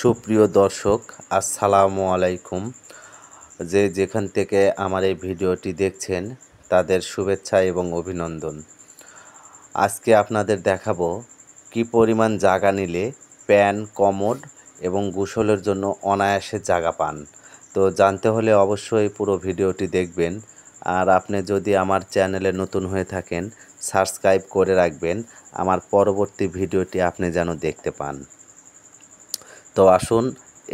সুপ্রিয় দর্শক, আসসালামু আলাইকুম। যেখান থেকে আমার এই ভিডিওটি দেখছেন তাদের শুভেচ্ছা এবং অভিনন্দন। আজকে আপনাদের দেখাবো কি পরিমাণ জায়গা নিলে প্যান, কমোড এবং গোসলের জন্য অনায়াসে জায়গা পান। তো জানতে হলে অবশ্যই পুরো ভিডিওটি দেখবেন। আর আপনি যদি আমার চ্যানেলে নতুন হয়ে থাকেন, সাবস্ক্রাইব করে রাখবেন আমার পরবর্তী ভিডিওটি আপনি যেন দেখতে পান। তো আসুন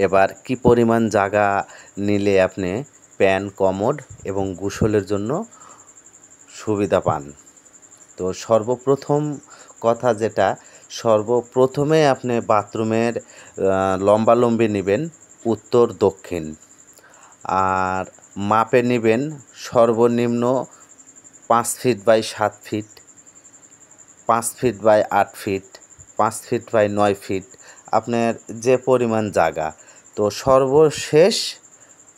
এবার কি পরিমাণ জায়গা নিলে আপনি প্যান, কমোড এবং গোসলের জন্য সুবিধা পান। তো সর্বপ্রথম কথা যেটা, সর্বপ্রথমে আপনি বাথরুমের লম্বালম্বি নেবেন উত্তর দক্ষিণ, আর মাপে নেবেন সর্বনিম্ন 5 feet by 7 feet, 5 feet by 8 feet, 5 feet by 9 feet, আপনার যে পরিমাণ জায়গা। তো সর্বশেষ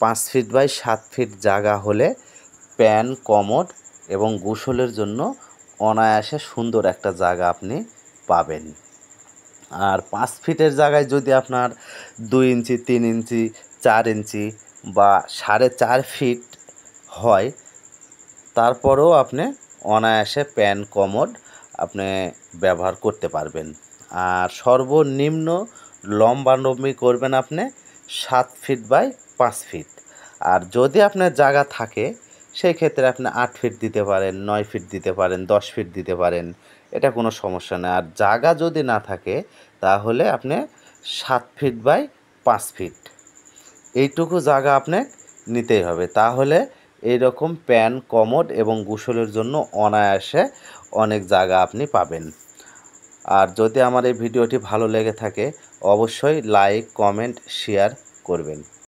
5 ফিট বাই 7 ফিট জায়গা হলে প্যান, কমোড এবং গোসলের জন্য অনায়াসে সুন্দর একটা জায়গা আপনি পাবেন। আর 5 ফিটের জায়গায় যদি আপনার 2 ইঞ্চি, 3 ইঞ্চি, 4 ইঞ্চি বা 4.5 ফিট হয়, তারপরেও আপনি অনায়াসে প্যান, কমোড আপনি ব্যবহার করতে পারবেন। আর সর্বনিম্ন লম্বালম্বি করবেন আপনি 7 ফিট বাই 5 ফিট। আর যদি আপনার জায়গা থাকে সেই ক্ষেত্রে আপনি 8 ফিট দিতে পারেন, 9 ফিট দিতে পারেন, 10 ফিট দিতে পারেন, এটা কোনো সমস্যা নেই। আর জায়গা যদি না থাকে তাহলে আপনি 7 ফিট বাই 5 ফিট এইটুকু জায়গা আপনি নিতেই হবে। তাহলে এইরকম প্যান, কমোড এবং গোসলের জন্য অনায়াসে অনেক জায়গা আপনি পাবেন। আর যদি আমার এই ভিডিওটি ভালো লেগে থাকে অবশ্যই লাইক, কমেন্ট, শেয়ার করবেন।